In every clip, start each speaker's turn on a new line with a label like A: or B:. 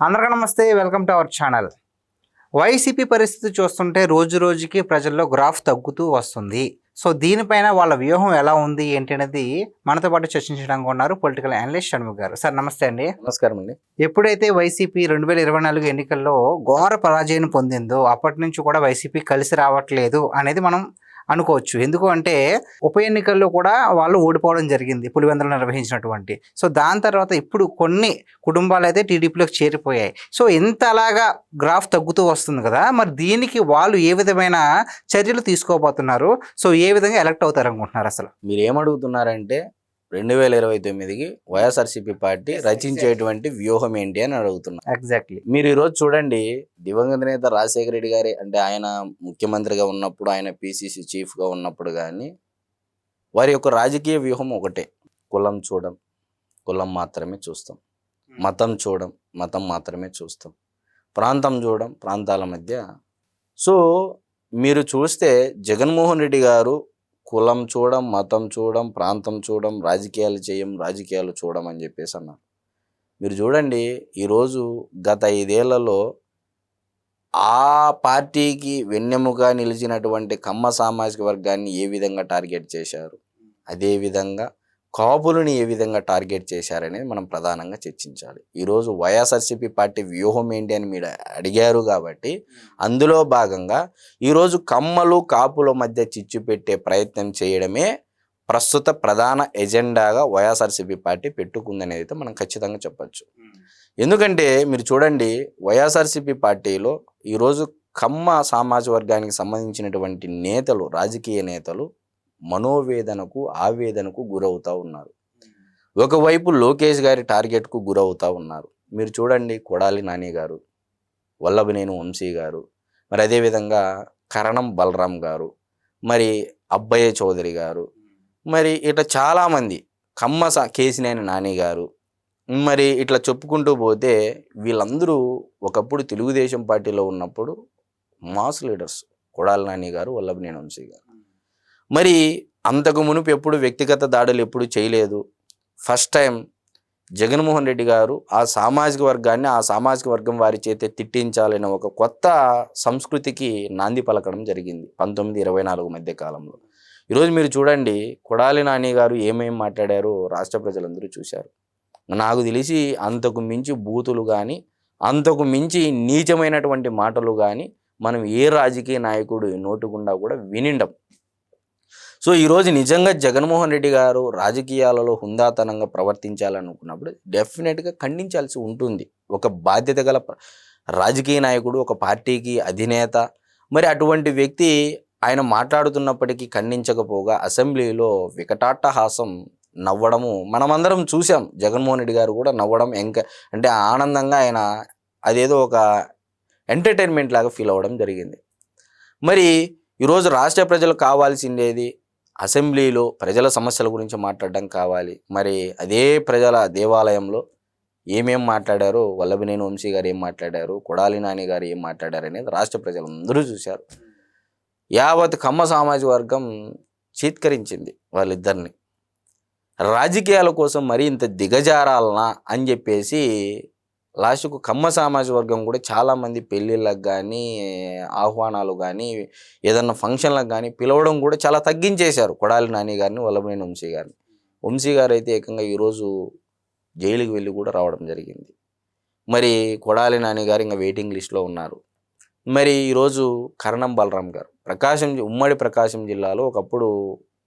A: అందరికీ నమస్తే, welcome to our channel. YCP పరిస్థితి చూస్తుంటే రోజు రోజుకి ప్రజల్లో గ్రాఫ్ తగ్గుతూ వస్తుంది. సో దీనిపైన వాళ్ళ వ్యూహం ఎలా ఉంది ఏంటి అనేది మనతో పాటు చర్చించడానికి ఉన్నారు పొలిటికల్ అనలిస్ట్ షణ్ముఖ్ గారు. సార్ నమస్తే అండి.
B: నమస్కారం అండి.
A: ఎప్పుడైతే వైసీపీ 2024 ఎన్నికల్లో ఘోర పరాజయం పొందిందో అప్పటి నుంచి కూడా వైసీపీ కలిసి రావట్లేదు అనేది మనం అనుకోవచ్చు. ఎందుకు అంటే ఉప ఎన్నికల్లో కూడా వాళ్ళు ఓడిపోవడం జరిగింది, పులివెందులు నిర్వహించినటువంటి. సో దాని తర్వాత ఇప్పుడు కొన్ని కుటుంబాలు అయితే టీడీపీలోకి చేరిపోయాయి. సో ఇంతలాగా గ్రాఫ్ తగ్గుతూ వస్తుంది కదా, మరి దీనికి వాళ్ళు ఏ విధమైన చర్యలు తీసుకోబోతున్నారు? సో ఏ విధంగా ఎలక్ట్ అవుతారు అనుకుంటున్నారు? అసలు
B: మీరు ఏమడుగుతున్నారంటే 2029కి వైఎస్ఆర్సీపీ పార్టీ రచించేటువంటి వ్యూహం ఏంటి అని అడుగుతున్నారు.
A: ఎగ్జాక్ట్లీ.
B: మీరు ఈరోజు చూడండి, దివంగత నేత రాజశేఖర రెడ్డి గారి అంటే ఆయన ముఖ్యమంత్రిగా ఉన్నప్పుడు, ఆయన పిసిసి చీఫ్గా ఉన్నప్పుడు కానీ వారి యొక్క రాజకీయ వ్యూహం ఒకటే: కులం చూడం, కులం మాత్రమే చూస్తాం; మతం చూడం, మతం మాత్రమే చూస్తాం; ప్రాంతం చూడం, ప్రాంతాల మధ్య. సో మీరు చూస్తే జగన్మోహన్ రెడ్డి గారు కులం చూడం, మతం చూడం, ప్రాంతం చూడం, రాజకీయాలు చేయం, రాజకీయాలు చూడం అని చెప్పేసి అన్నారు. మీరు చూడండి, ఈరోజు గత 5 ఏళ్లలో ఆ పార్టీకి వెన్నెముగా నిలిచినటువంటి కమ్మ సామాజిక వర్గాన్ని ఏ విధంగా టార్గెట్ చేశారు, అదేవిధంగా కాపులను ఏ విధంగా టార్గెట్ చేశారనేది మనం ప్రధానంగా చర్చించాలి. ఈరోజు వైఎస్ఆర్సీపీ పార్టీ వ్యూహం ఏంటి అని మీరు అడిగారు కాబట్టి అందులో భాగంగా ఈరోజు కమ్మలు కాపుల మధ్య చిచ్చు పెట్టే ప్రయత్నం చేయడమే ప్రస్తుత ప్రధాన ఎజెండాగా వైఎస్ఆర్సీపీ పార్టీ పెట్టుకుందనేది అయితే మనం ఖచ్చితంగా చెప్పచ్చు. ఎందుకంటే మీరు చూడండి, వైఎస్ఆర్సీపీ పార్టీలో ఈరోజు కమ్మ సామాజిక వర్గానికి సంబంధించినటువంటి నేతలు, రాజకీయ నేతలు మనోవేదనకు, ఆవేదనకు గురవుతూ ఉన్నారు. ఒకవైపు లోకేష్ గారి టార్గెట్కు గురవుతూ ఉన్నారు. మీరు చూడండి, కొడాలి నాని గారు, వల్లభనేని వంశీ గారు, మరి అదేవిధంగా కరణం బలరాం గారు, మరి అబ్బయ్య చౌదరి గారు, మరి ఇట్లా చాలామంది కేసినేని నాని గారు, మరి ఇట్లా చెప్పుకుంటూ పోతే వీళ్ళందరూ ఒకప్పుడు తెలుగుదేశం పార్టీలో ఉన్నప్పుడు మాస్ లీడర్స్. కొడాలి నాని గారు, వల్లభనేని వంశీ గారు మరి అంతకు మునుపు ఎప్పుడు వ్యక్తిగత దాడులు ఎప్పుడు చేయలేదు. ఫస్ట్ టైం జగన్మోహన్ రెడ్డి గారు ఆ సామాజిక వర్గాన్ని, ఆ సామాజిక వర్గం వారి చేతే తిట్టించాలనే ఒక కొత్త సంస్కృతికి నాంది పలకడం జరిగింది 1924 మధ్య కాలంలో. ఈరోజు మీరు చూడండి, కొడాలి నాని గారు ఏమేమి మాట్లాడారో రాష్ట్ర ప్రజలందరూ చూశారు. నాకు తెలిసి అంతకు మించి బూతులు కానీ, అంతకు మించి నీచమైనటువంటి మాటలు కానీ మనం ఏ రాజకీయ నాయకుడు నోటుకుండా కూడా వినిండం. సో ఈరోజు నిజంగా జగన్మోహన్ రెడ్డి గారు రాజకీయాలలో హుందాతనంగా ప్రవర్తించాలనుకున్నప్పుడు డెఫినెట్గా ఖండించాల్సి ఉంటుంది. ఒక బాధ్యత గల రాజకీయ నాయకుడు, ఒక పార్టీకి అధినేత, మరి అటువంటి వ్యక్తి ఆయన మాట్లాడుతున్నప్పటికీ ఖండించకపోగా అసెంబ్లీలో వికటాట్టహాసం నవ్వడము మనమందరం చూసాం. జగన్మోహన్ రెడ్డి గారు కూడా నవ్వడం అంటే ఆనందంగా ఆయన అదేదో ఒక ఎంటర్టైన్మెంట్ లాగా ఫీల్ అవ్వడం జరిగింది. మరి ఈరోజు రాష్ట్ర ప్రజలు కావాల్సిందేది అసెంబ్లీలో ప్రజల సమస్యల గురించి మాట్లాడడం కావాలి. మరి అదే ప్రజల దేవాలయంలో ఏమేం మాట్లాడారో, వల్లభనేని వంశీ గారు ఏం మాట్లాడారు, కొడాలి నాని గారు ఏం మాట్లాడారు అనేది రాష్ట్ర ప్రజలందరూ చూశారు. యావత్ కమ్మ సామాజిక వర్గం చీత్కరించింది వాళ్ళిద్దరిని. రాజకీయాల కోసం మరి ఇంత దిగజారాలనా అని చెప్పేసి లాస్ట్కు కమ్మ సామాజిక వర్గం కూడా చాలామంది పెళ్ళిళ్ళకు కానీ, ఆహ్వానాలు కానీ, ఏదన్నా ఫంక్షన్లకు కానీ పిలవడం కూడా చాలా తగ్గించేశారు కొడాలి నాని గారిని, వల్లభనేని వంశీ గారిని. వంశీ గారు అయితే ఏకంగా ఈరోజు జైలుకి వెళ్ళి కూడా రావడం జరిగింది. మరి కొడాలి నాని గారు ఇంకా వెయిటింగ్ లిస్ట్లో ఉన్నారు. మరి ఈరోజు కరణం బలరాం గారు ఉమ్మడి ప్రకాశం జిల్లాలో ఒకప్పుడు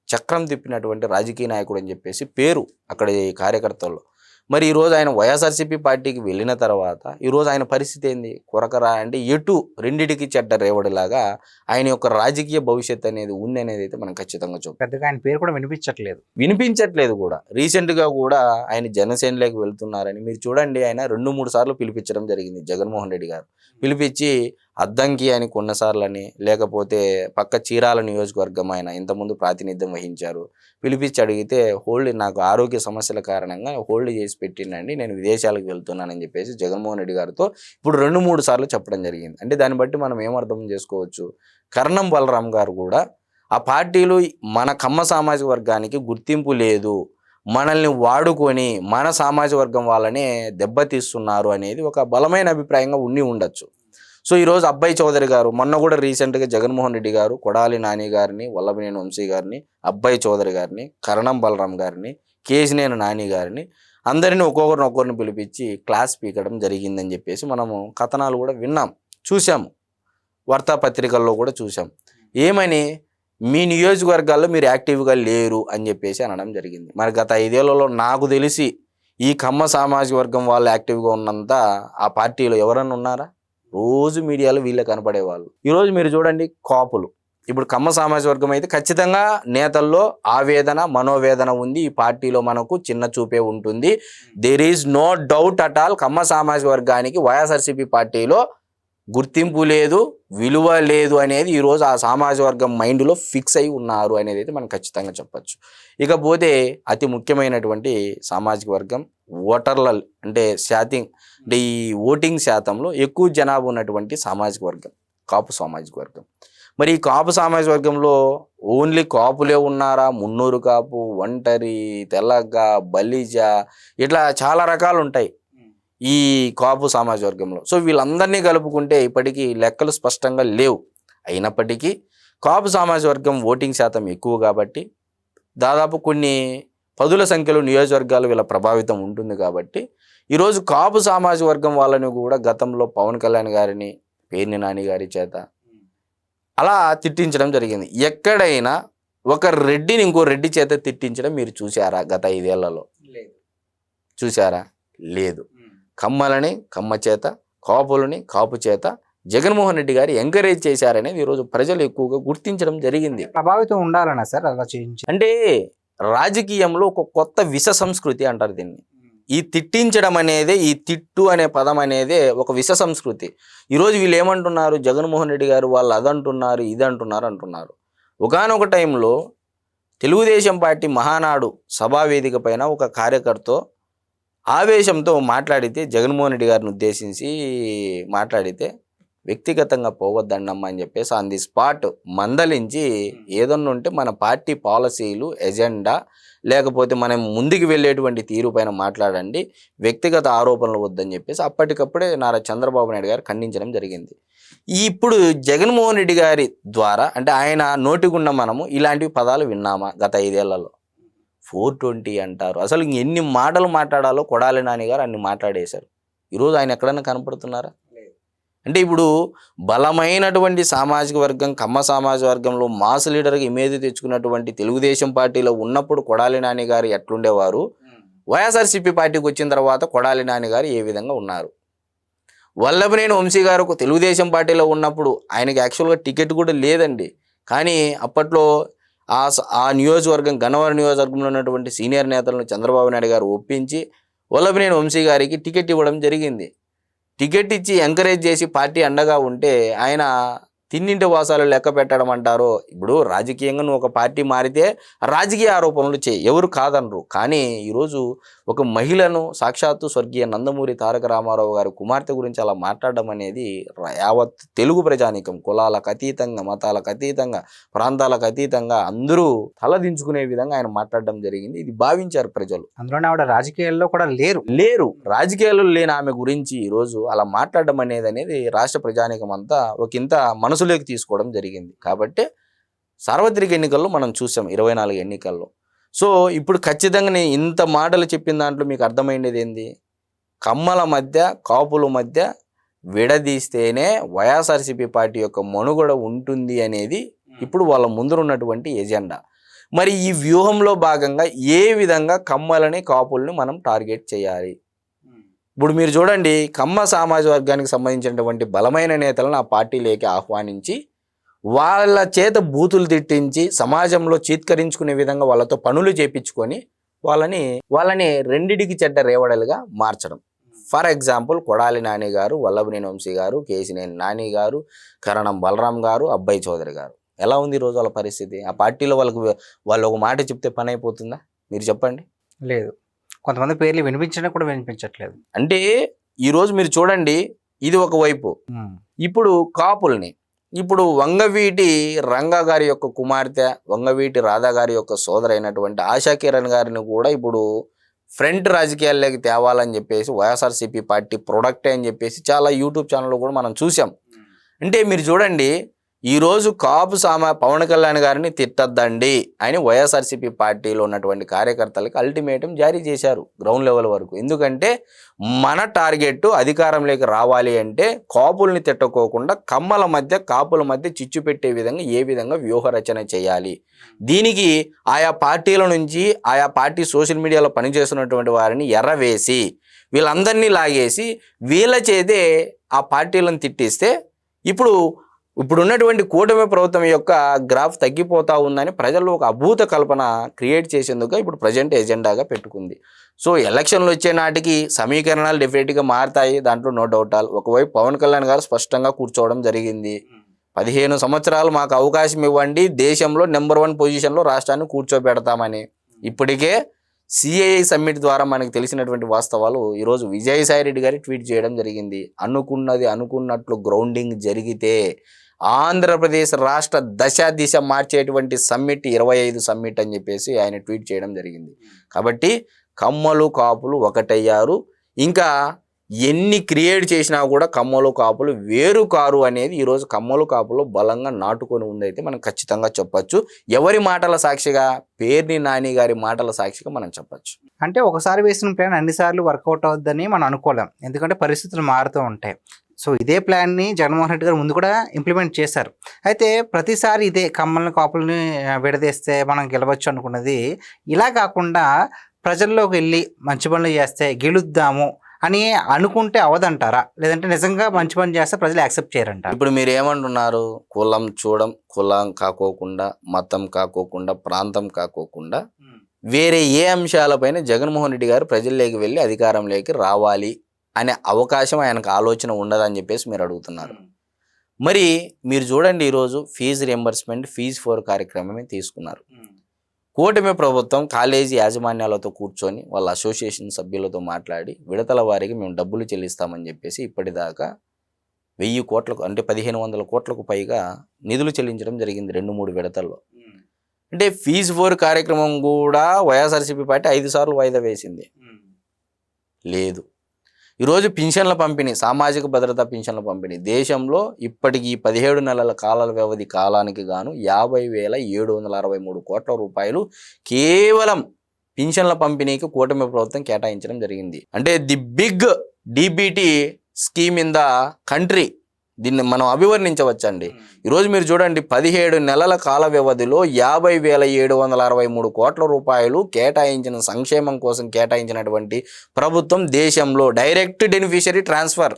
B: చక్రం తిప్పినటువంటి రాజకీయ నాయకుడు అని చెప్పేసి పేరు అక్కడ కార్యకర్తల్లో. మరి ఈరోజు ఆయన వైఎస్ఆర్సీపీ పార్టీకి వెళ్ళిన తర్వాత ఈరోజు ఆయన పరిస్థితి ఏంది? కొరకరా అంటే ఎటు రెండిటికి చెడ్డ రేవడిలాగా ఆయన యొక్క రాజకీయ భవిష్యత్తు అనేది ఉంది అనేది అయితే మనం ఖచ్చితంగా చూద్దాం.
A: పెద్దగా ఆయన పేరు కూడా
B: వినిపించట్లేదు కూడా. రీసెంట్గా కూడా ఆయన జనసేనలోకి వెళ్తున్నారని మీరు చూడండి, ఆయన 2-3 సార్లు పిలిపించడం జరిగింది జగన్మోహన్ రెడ్డి గారు. పిలిపించి అద్దంకి అని కొన్నిసార్లు అని, లేకపోతే పక్క చీరాల నియోజకవర్గం ఆయన ఇంతకుముందు ప్రాతినిధ్యం వహించారు, పిలిపించి అడిగితే నాకు ఆరోగ్య సమస్యల కారణంగా హోల్డ్ చేసి పెట్టిండండి, నేను విదేశాలకు వెళ్తున్నానని చెప్పేసి జగన్మోహన్ రెడ్డి గారితో ఇప్పుడు 2-3 సార్లు చెప్పడం జరిగింది. అంటే దాన్ని బట్టి మనం ఏమర్థం చేసుకోవచ్చు, కరణం బలరాం గారు కూడా ఆ పార్టీలో మన కమ్మ సామాజిక వర్గానికి గుర్తింపు లేదు, మనల్ని వాడుకొని మన సామాజిక వర్గం వాళ్ళనే దెబ్బతీస్తున్నారు అనేది ఒక బలమైన అభిప్రాయంగా ఉండొచ్చు. సో ఈరోజు అబ్బాయి చౌదరి గారు, మొన్న కూడా రీసెంట్గా జగన్మోహన్ రెడ్డి గారు కొడాలి నాని గారిని, వల్లభనేని వంశీ గారిని, అబ్బాయి చౌదరి గారిని, కరణం బలరాం గారిని, కేశినేని నాని గారిని అందరినీ ఒక్కొక్కరిని పిలిపించి క్లాస్ పీకడం జరిగిందని చెప్పేసి మనము కథనాలు కూడా విన్నాం, చూసాము, వార్తాపత్రికల్లో కూడా చూసాం. ఏమని, మీ నియోజకవర్గాల్లో మీరు యాక్టివ్గా లేరు అని చెప్పేసి అనడం జరిగింది. మరి గత 5 ఏళ్లలో నాకు తెలిసి ఈ కమ్మ సామాజిక వర్గం వాళ్ళు యాక్టివ్గా ఉన్నంత ఆ పార్టీలో ఎవరన్నా ఉన్నారా? రోజు మీడియాలో వీళ్ళే కనపడేవాళ్ళు. ఈరోజు మీరు చూడండి, కాపులు, ఇప్పుడు కమ్మ సామాజిక వర్గం అయితే ఖచ్చితంగా నేతల్లో ఆవేదన, మనోవేదన ఉంది. ఈ పార్టీలో మనకు చిన్న చూపే ఉంటుంది. There is no doubt at all, Kamma సామాజిక వర్గానికి వైఎస్ఆర్సీపీ పార్టీలో గుర్తింపు లేదు, విలువ లేదు అనేది ఈరోజు ఆ సామాజిక వర్గం మైండ్లో ఫిక్స్ అయి ఉన్నారు అనేది అయితే మనం ఖచ్చితంగా చెప్పచ్చు. ఇకపోతే అతి ముఖ్యమైనటువంటి సామాజిక వర్గం ఓటర్ల అంటే ఈ ఓటింగ్ శాతంలో ఎక్కువ జనాభా ఉన్నటువంటి సామాజిక వర్గం కాపు సామాజిక వర్గం. మరి ఈ కాపు సామాజిక వర్గంలో ఓన్లీ కాపులే ఉన్నారా? మున్నూరు కాపు, ఒంటరి, తెల్లగ, బలిజ, ఇట్లా చాలా రకాలు ఉంటాయి ఈ కాపు సామాజిక వర్గంలో. సో వీళ్ళందరినీ కలుపుకుంటే ఇప్పటికీ లెక్కలు స్పష్టంగా లేవు. అయినప్పటికీ కాపు సామాజిక వర్గం ఓటింగ్ శాతం ఎక్కువ కాబట్టి దాదాపు కొన్ని పదుల సంఖ్యలో నియోజకవర్గాలు వీళ్ళ ప్రభావితం ఉంటుంది కాబట్టి ఈరోజు కాపు సామాజిక వర్గం వాళ్ళని కూడా గతంలో పవన్ కళ్యాణ్ గారిని, పేర్ని నాని గారి చేత అలా తిట్టించడం జరిగింది. ఎక్కడైనా ఒక రెడ్డిని ఇంకో రెడ్డి చేత తిట్టించడం మీరు చూసారా? గత 5 ఏళ్లలో చూసారా? లేదు. కమ్మలని కమ్మ చేత, కాపులని కాపు చేత జగన్మోహన్ రెడ్డి గారు ఎంకరేజ్ చేశారనేది ఈరోజు ప్రజలు ఎక్కువగా గుర్తించడం జరిగింది.
A: ప్రభావితం ఉండాలన్నా సార్ అలా చేయించి?
B: అంటే రాజకీయంలో ఒక కొత్త విష సంస్కృతి అంటారు దీన్ని. ఈ తిట్టించడం అనేది, ఈ తిట్టు అనే పదం అనేది ఒక విష సంస్కృతి. ఈరోజు వీళ్ళు ఏమంటున్నారు, జగన్మోహన్ రెడ్డి గారు వాళ్ళు అదంటున్నారు, ఇది అంటున్నారు. ఒకానొక టైంలో తెలుగుదేశం పార్టీ మహానాడు సభావేదిక పైన ఒక కార్యకర్త ఆవేశంతో మాట్లాడితే, జగన్మోహన్ రెడ్డి గారిని ఉద్దేశించి మాట్లాడితే, వ్యక్తిగతంగా పోవద్దన్నమ్మా అని చెప్పేసి ఆన్ ది స్పాట్ మందలించి, ఏదన్నా ఉంటే మన పార్టీ పాలసీలు, ఎజెండా, లేకపోతే మనం ముందుకు వెళ్ళేటువంటి తీరు పైన మాట్లాడండి, వ్యక్తిగత ఆరోపణలు వద్దని చెప్పేసి అప్పటికప్పుడే నారా చంద్రబాబు నాయుడు గారు ఖండించడం జరిగింది. ఇప్పుడు జగన్మోహన్ రెడ్డి గారి ద్వారా, అంటే ఆయన నోటిగున్న మనము ఇలాంటి పదాలు విన్నామా గత 5 ఏళ్లలో? 420 అంటారు. అసలు ఎన్ని మాటలు మాట్లాడాలో కొడాలి నాని గారు అన్ని మాట్లాడేశారు. ఈరోజు ఆయన ఎక్కడన్నా కనపడుతున్నారా? అంటే ఇప్పుడు బలమైనటువంటి సామాజిక వర్గం, కమ్మ సామాజిక వర్గంలో మాస్ లీడర్గా ఇమేజ్ తెచ్చుకున్నటువంటి తెలుగుదేశం పార్టీలో ఉన్నప్పుడు కొడాలి నాని గారు ఎట్లుండేవారు, వైఎస్ఆర్సీపీ పార్టీకి వచ్చిన తర్వాత కొడాలి నాని గారు ఏ విధంగా ఉన్నారు? వల్లభనేని వంశీ గారు తెలుగుదేశం పార్టీలో ఉన్నప్పుడు ఆయనకి యాక్చువల్గా టికెట్ కూడా లేదండి. కానీ అప్పట్లో ఆ నియోజకవర్గం, గన్నవరం నియోజకవర్గంలో ఉన్నటువంటి సీనియర్ నేతలను చంద్రబాబు నాయుడు గారు ఒప్పించి వల్లభనేని వంశీ గారికి టికెట్ ఇవ్వడం జరిగింది. టికెట్ ఇచ్చి ఎంకరేజ్ చేసి పార్టీ అండగా ఉంటే ఆయన తిన్నింటి వాసాలు లెక్క పెట్టడం అంటారు. ఇప్పుడు రాజకీయంగా నువ్వు ఒక పార్టీ మారితే రాజకీయ ఆరోపణలు చేయి, ఎవరు కాదనరు. కానీ ఈరోజు ఒక మహిళను, సాక్షాత్తు స్వర్గీయ నందమూరి తారక రామారావు గారి కుమార్తె గురించి అలా మాట్లాడడం అనేది యావత్ తెలుగు ప్రజానీకం, కులాలకు అతీతంగా, మతాలకు అతీతంగా, ప్రాంతాలకు అతీతంగా అందరూ తలదించుకునే విధంగా ఆయన మాట్లాడడం జరిగింది. ఇది భావించారు ప్రజలు.
A: అందులోనే ఆవిడ రాజకీయాల్లో కూడా లేరు.
B: రాజకీయాల్లో లేని ఆమె గురించి ఈరోజు అలా మాట్లాడడం అనేది రాష్ట్ర ప్రజానీకం అంతా ఒకంత మనసులోకి తీసుకోవడం జరిగింది. కాబట్టి సార్వత్రిక ఎన్నికల్లో మనం చూసాం 24 ఎన్నికల్లో. సో ఇప్పుడు ఖచ్చితంగా నేను ఇంత మాటలు చెప్పిన దాంట్లో మీకు అర్థమైంది ఏంది? కమ్మల మధ్య, కాపుల మధ్య విడదీస్తేనే వైఎస్ఆర్సీపీ పార్టీ యొక్క మనుగడ ఉంటుంది అనేది ఇప్పుడు వాళ్ళ ముందున్నటువంటి ఎజెండా. మరి ఈ వ్యూహంలో భాగంగా ఏ విధంగా కమ్మలని, కాపుల్ని మనం టార్గెట్ చేయాలి? ఇప్పుడు మీరు చూడండి, కమ్మ సామాజిక వర్గానికి సంబంధించినటువంటి బలమైన నేతలను ఆ పార్టీలోకి ఆహ్వానించి వాళ్ళ చేత బూతులు తిట్టించి సమాజంలో చీత్కరించుకునే విధంగా వాళ్ళతో పనులు చేపించుకొని వాళ్ళని రెండిటికి చెడ్డ రేవడలుగా మార్చడం. ఫర్ ఎగ్జాంపుల్ కొడాలి నాని గారు, వల్లభనేని వంశీ గారు, కేశినేని నాని గారు, కరణం బలరాం గారు, అబ్బాయి చౌదరి గారు. ఎలా ఉంది ఈరోజు వాళ్ళ పరిస్థితి? ఆ పార్టీలో వాళ్ళు ఒక మాట చెప్తే పని అయిపోతుందా? మీరు చెప్పండి.
A: లేదు. కొంతమంది పేర్లు వినిపించినా కూడా వినిపించట్లేదు.
B: అంటే ఈరోజు మీరు చూడండి, ఇది ఒక వైపు. ఇప్పుడు కాపుల్ని ఇప్పుడు వంగవీటి రంగా గారి యొక్క కుమార్తె, వంగవీటి రాధా గారి యొక్క సోదరైనటువంటి ఆశా కిరణ్ గారిని కూడా ఇప్పుడు ఫ్రంట్ రాజకీయాల్లోకి తేవాలని చెప్పేసి వైఎస్ఆర్సీపీ పార్టీ ప్రొడక్టే అని చెప్పేసి చాలా యూట్యూబ్ ఛానల్లో కూడా మనం చూసాం. అంటే మీరు చూడండి, ఈరోజు కాపు పవన్ కళ్యాణ్ గారిని తిట్టద్దండి అని వైఎస్ఆర్సీపీ పార్టీలో ఉన్నటువంటి కార్యకర్తలకు అల్టిమేటం జారీ చేశారు గ్రౌండ్ లెవెల్ వరకు. ఎందుకంటే మన టార్గెట్ అధికారంలోకి రావాలి అంటే కాపుల్ని తిట్టుకోకుండా కమ్మల మధ్య కాపుల మధ్య చిచ్చు పెట్టే విధంగా ఏ విధంగా వ్యూహరచన చేయాలి. దీనికి ఆయా పార్టీల నుంచి ఆయా పార్టీ సోషల్ మీడియాలో పనిచేస్తున్నటువంటి వారిని ఎర్రవేసి వీళ్ళందరినీ లాగేసి వీళ్ళ చేతే ఆ పార్టీలను తిట్టిస్తే ఇప్పుడున్నటువంటి కూటమి ప్రభుత్వం యొక్క గ్రాఫ్ తగ్గిపోతా ఉందని ప్రజల్లో ఒక అభూత కల్పన క్రియేట్ చేసేందుకు ఇప్పుడు ప్రజెంట్ ఎజెండాగా పెట్టుకుంది. సో ఎలక్షన్లు వచ్చే నాటికి సమీకరణాలు డెఫినెట్గా మారుతాయి, దాంట్లో నో డౌట్ ఆల్. ఒకవైపు పవన్ కళ్యాణ్ గారు స్పష్టంగా కూర్చోవడం జరిగింది, 15 సంవత్సరాలు మాకు అవకాశం ఇవ్వండి, దేశంలో నెంబర్ 1 పొజిషన్లో రాష్ట్రాన్ని కూర్చోబెడతామని. ఇప్పటికే సిఐఐ సమ్మిట్ ద్వారా మనకు తెలిసినటువంటి వాస్తవాలు ఈరోజు విజయసాయి రెడ్డి గారి ట్వీట్ చేయడం జరిగింది. అనుకున్నది అనుకున్నట్లు గ్రౌండింగ్ జరిగితే ఆంధ్రప్రదేశ్ రాష్ట్ర దిశ మార్చేటువంటి సమ్మిట్ 25 సమ్మిట్ అని చెప్పేసి ఆయన ట్వీట్ చేయడం జరిగింది. కాబట్టి కమ్మలు కాపులు ఒకటయ్యారు. ఇంకా ఎన్ని క్రియేట్ చేసినా కూడా కమ్మలు కాపులు వేరు కారు అనేది ఈరోజు కమ్మలు కాపులు బలంగా నాటుకొని ఉందైతే మనం ఖచ్చితంగా చెప్పచ్చు. ఎవరి మాటల సాక్షిగా? పేర్ని నాని గారి మాటల సాక్షిగా మనం చెప్పచ్చు.
A: అంటే ఒకసారి వేసిన ప్లాన్ అన్నిసార్లు వర్కౌట్ అవుద్దని మనం అనుకోలేం, ఎందుకంటే పరిస్థితులు మారుతూ ఉంటాయి. సో ఇదే ప్లాన్ని జగన్మోహన్ రెడ్డి గారు ముందు కూడా ఇంప్లిమెంట్ చేశారు. అయితే ప్రతిసారి ఇదే కమ్మల్ని కాపుల్ని విడదీస్తే మనం గెలవచ్చు అనుకున్నది ఇలా కాకుండా ప్రజల్లోకి వెళ్ళి మంచి పనులు చేస్తే గెలుద్దాము అని అనుకుంటే అవదంటారా? లేదంటే నిజంగా మంచి పని చేస్తే ప్రజలు యాక్సెప్ట్ చేయరంటారా?
B: ఇప్పుడు మీరు ఏమంటున్నారు? కులం కులం కాకోకుండా, మతం కాకోకుండా, ప్రాంతం కాకోకుండా వేరే ఏ అంశాలపైన జగన్మోహన్ రెడ్డి గారు ప్రజల్లోకి వెళ్ళి అధికారంలోకి రావాలి అనే అవకాశం ఆయనకు ఆలోచన ఉండదని చెప్పేసి మీరు అడుగుతున్నారు. మరి మీరు చూడండి, ఈరోజు ఫీజు రియంబర్స్మెంట్, ఫీజు 4 కార్యక్రమమే తీసుకున్నారు. కూటమి ప్రభుత్వం కాలేజీ యాజమాన్యాలతో కూర్చొని వాళ్ళ అసోసియేషన్ సభ్యులతో మాట్లాడి విడతల వారికి మేము డబ్బులు చెల్లిస్తామని చెప్పేసి ఇప్పటిదాకా 1000 కోట్లకు అంటే 1500 కోట్లకు పైగా నిధులు చెల్లించడం జరిగింది 2-3 విడతల్లో. అంటే ఫీజు 4 కార్యక్రమం కూడా వైఎస్ఆర్సీపీ పార్టీ 5 సార్లు వాయిదా వేసింది. లేదు. ఈరోజు పింఛన్ల పంపిణీ, సామాజిక భద్రతా పింఛన్ల పంపిణీ దేశంలో ఇప్పటికీ 17 నెలల కాల వ్యవధి కాలానికి గాను 50,763 కోట్ల రూపాయలు కేవలం పింఛన్ల పంపిణీకి కూటమి ప్రభుత్వం కేటాయించడం జరిగింది. అంటే the big DBT scheme in the country, దీన్ని మనం అభివర్ణించవచ్చండి. ఈరోజు మీరు చూడండి, 17 నెలల కాల వ్యవధిలో 50,763 కోట్ల రూపాయలు కేటాయించిన సంక్షేమం కోసం కేటాయించినటువంటి ప్రభుత్వం దేశంలో డైరెక్ట్ బెనిఫిషరీ ట్రాన్స్ఫర్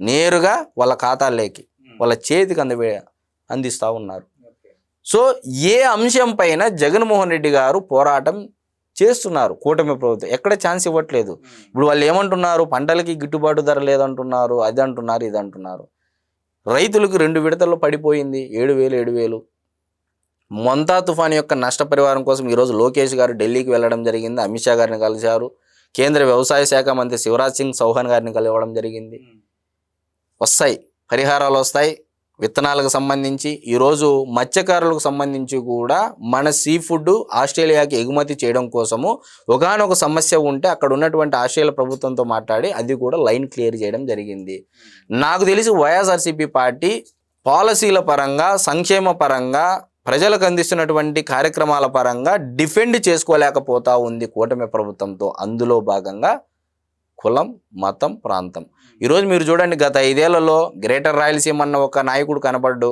B: నేరుగా వాళ్ళ ఖాతాల్లోకి వాళ్ళ చేతికి అందిస్తూ ఉన్నారు. సో ఏ అంశం పైన జగన్మోహన్ రెడ్డి గారు పోరాటం చేస్తున్నారు కూటమి ప్రభుత్వం, ఎక్కడ ఛాన్స్ ఇవ్వట్లేదు. ఇప్పుడు వాళ్ళు ఏమంటున్నారు? పంటలకి గిట్టుబాటు ధర లేదంటున్నారు, అది అంటున్నారు, ఇది అంటున్నారు. రైతులకు 2 విడతల్లో పడిపోయింది 7,000. మొంతా తుఫాన్ యొక్క నష్టపరిహారం కోసం ఈరోజు లోకేష్ గారు ఢిల్లీకి వెళ్ళడం జరిగింది, అమిత్ షా గారిని కలిశారు, కేంద్ర వ్యవసాయ శాఖ మంత్రి శివరాజ్ సింగ్ చౌహాన్ గారిని కలవడం జరిగింది. వస్తాయి పరిహారాలు, వస్తాయి విత్తనాలకు సంబంధించి. ఈరోజు మత్స్యకారులకు సంబంధించి కూడా మన సీ ఫుడ్ ఆస్ట్రేలియాకి ఎగుమతి చేయడం కోసము ఒకానొక సమస్య ఉంటే అక్కడ ఉన్నటువంటి ఆస్ట్రేలియా ప్రభుత్వంతో మాట్లాడి అది కూడా లైన్ క్లియర్ చేయడం జరిగింది. నాకు తెలిసి వైఎస్ఆర్సీపీ పార్టీ పాలసీల పరంగా, సంక్షేమ పరంగా, ప్రజలకు అందిస్తున్నటువంటి కార్యక్రమాల పరంగా డిఫెండ్ చేసుకోలేకపోతా ఉంది కూటమి ప్రభుత్వంతో. అందులో భాగంగా కులం, మతం, ప్రాంతం. ఈరోజు మీరు చూడండి, గత 5 ఏళ్లలో గ్రేటర్ రాయలసీమ అన్న ఒక నాయకుడు కనపడ్డు,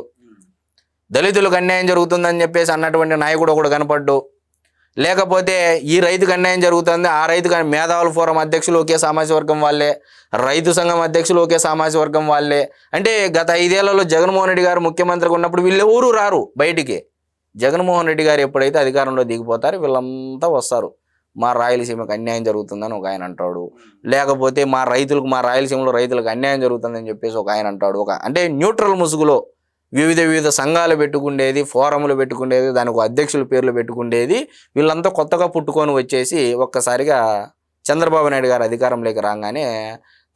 B: దళితులకు అన్యాయం జరుగుతుందని చెప్పేసి అన్నటువంటి నాయకుడు ఒకడు కనపడ్డు, లేకపోతే ఈ రైతుకు అన్యాయం జరుగుతుంది, ఆ రైతు మేధావుల ఫోరం అధ్యక్షులు ఒకే సామాజిక వర్గం వాళ్ళే, రైతు సంఘం అధ్యక్షులు ఒకే సామాజిక వర్గం వాళ్ళే. అంటే గత 5 ఏళ్లలో జగన్మోహన్ రెడ్డి గారు ముఖ్యమంత్రిగా ఉన్నప్పుడు వీళ్ళెవరూ రారు బయటికి. జగన్మోహన్ రెడ్డి గారు ఎప్పుడైతే అధికారంలో దిగిపోతారో వీళ్ళంతా వస్తారు. మా రాయలసీమకు అన్యాయం జరుగుతుందని ఒక ఆయన అంటాడు, లేకపోతే మా రాయలసీమలో రైతులకు అన్యాయం జరుగుతుందని చెప్పేసి ఒక ఆయన అంటాడు. అంటే న్యూట్రల్ ముసుగులో వివిధ సంఘాలు పెట్టుకుండేది, ఫోరములు పెట్టుకుండేది, దానికి అధ్యక్షుల పేర్లు పెట్టుకుండేది. వీళ్ళంతా కొత్తగా పుట్టుకొని వచ్చేసి ఒక్కసారిగా చంద్రబాబు నాయుడు గారు అధికారంలోకి రాగానే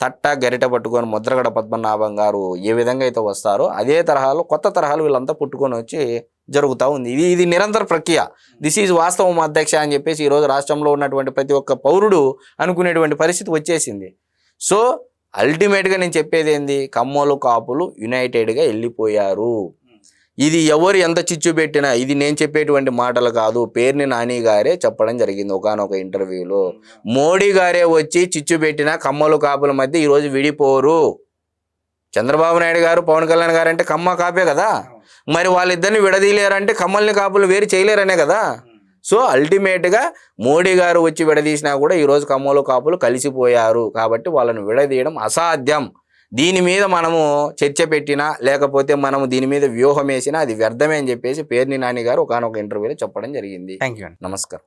B: తట్ట గరిట పట్టుకొని ముద్రగడ పద్మనాభం గారు ఏ విధంగా అయితే వస్తారో అదే తరహాలో కొత్త తరహాలు వీళ్ళంతా పుట్టుకొని వచ్చి జరుగుతూ ఉంది. ఇది నిరంతర ప్రక్రియ. దిస్ ఈజ్ వాస్తవం అధ్యక్ష అని చెప్పేసి ఈరోజు రాష్ట్రంలో ఉన్నటువంటి ప్రతి ఒక్క పౌరుడు అనుకునేటువంటి పరిస్థితి వచ్చేసింది. సో అల్టిమేట్గా నేను చెప్పేది ఏంది, కమ్మోలు కాపులు యునైటెడ్గా వెళ్ళిపోయారు. ఇది ఎవరు ఎంత చిచ్చు పెట్టినా ఇది నేను చెప్పేటువంటి మాటలు కాదు, పేర్ని నాని గారే చెప్పడం జరిగింది ఒకానొక ఇంటర్వ్యూలో. మోడీ గారే వచ్చి చిచ్చు పెట్టినా కమ్మలు కాపుల మధ్య ఈరోజు విడిపోరు. చంద్రబాబు నాయుడు గారు పవన్ కళ్యాణ్ గారు అంటే కమ్మ కాపే కదా, మరి వాళ్ళిద్దరిని విడదీయలేరంటే కమ్మల్ని కాపులు వేరు చేయలేరనే కదా. సో అల్టిమేట్గా మోడీ గారు వచ్చి విడదీసినా కూడా ఈరోజు కమ్మలు కాపులు కలిసిపోయారు. కాబట్టి వాళ్ళని విడదీయడం అసాధ్యం. దీని మీద మనము చర్చ పెట్టినా లేకపోతే మనము దీని మీద వ్యూహం వేసినా అది వ్యర్థమే అని చెప్పేసి పేర్ని నాని గారు ఒకానొక ఇంటర్వ్యూలో చెప్పడం జరిగింది.
A: Thank you.
B: నమస్కారం.